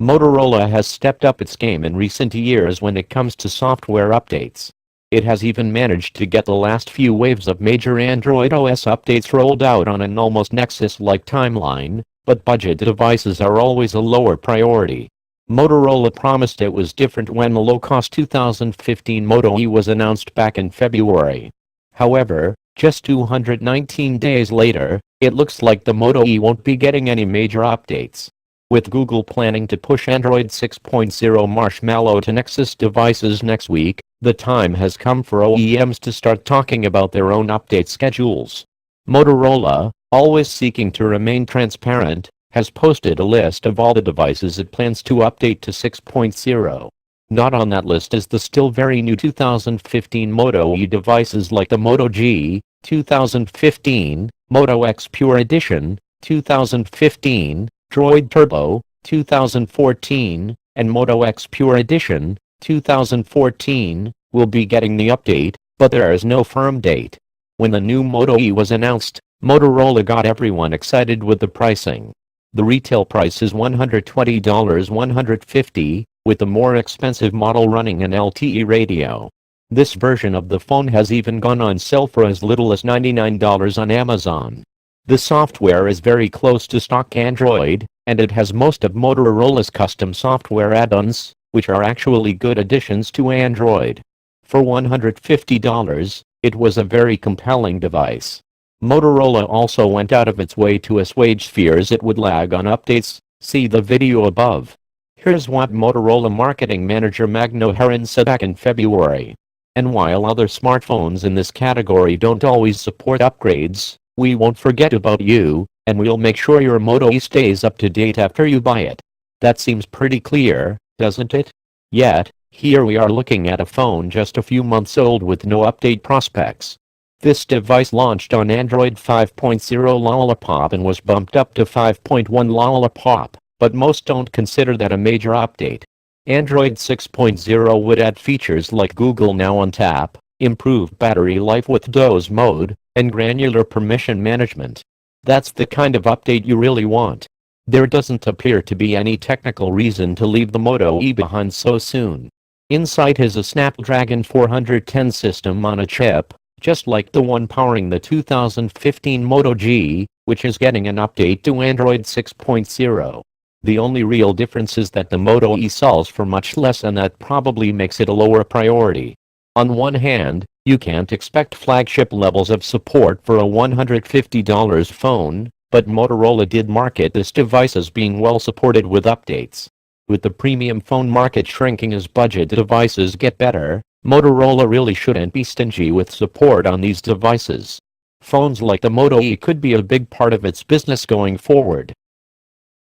Motorola has stepped up its game in recent years when it comes to software updates. It has even managed to get the last few waves of major Android OS updates rolled out on an almost Nexus-like timeline, but budget devices are always a lower priority. Motorola promised it was different when the low-cost 2015 Moto E was announced back in February. However, just 219 days later, it looks like the Moto E won't be getting any major updates. With Google planning to push Android 6.0 Marshmallow to Nexus devices next week, the time has come for OEMs to start talking about their own update schedules. Motorola, always seeking to remain transparent, has posted a list of all the devices it plans to update to 6.0. Not on that list is the still very new 2015 Moto E devices like the Moto G, 2015, Moto X Pure Edition, 2015, Droid Turbo, 2014, and Moto X Pure Edition, 2014, will be getting the update, but there is no firm date. When the new Moto E was announced, Motorola got everyone excited with the pricing. The retail price is $120-$150, with the more expensive model running an LTE radio. This version of the phone has even gone on sale for as little as $99 on Amazon. The software is very close to stock Android, and it has most of Motorola's custom software add-ons, which are actually good additions to Android. For $150, it was a very compelling device. Motorola also went out of its way to assuage fears it would lag on updates. See the video above. Here's what Motorola marketing manager Magno Heron said back in February. And while other smartphones in this category don't always support upgrades, we won't forget about you, and we'll make sure your Moto E stays up to date after you buy it. That seems pretty clear, doesn't it? Yet, here we are looking at a phone just a few months old with no update prospects. This device launched on Android 5.0 Lollipop and was bumped up to 5.1 Lollipop, but most don't consider that a major update. Android 6.0 would add features like Google Now on Tap, improved battery life with doze mode, and granular permission management. That's the kind of update you really want. There doesn't appear to be any technical reason to leave the Moto E behind so soon. Inside is a Snapdragon 410 system on a chip, just like the one powering the 2015 Moto G, which is getting an update to Android 6.0. The only real difference is that the Moto E sells for much less, and that probably makes it a lower priority. On one hand, you can't expect flagship levels of support for a $150 phone, but Motorola did market this device as being well supported with updates. With the premium phone market shrinking as budget devices get better, Motorola really shouldn't be stingy with support on these devices. Phones like the Moto E could be a big part of its business going forward.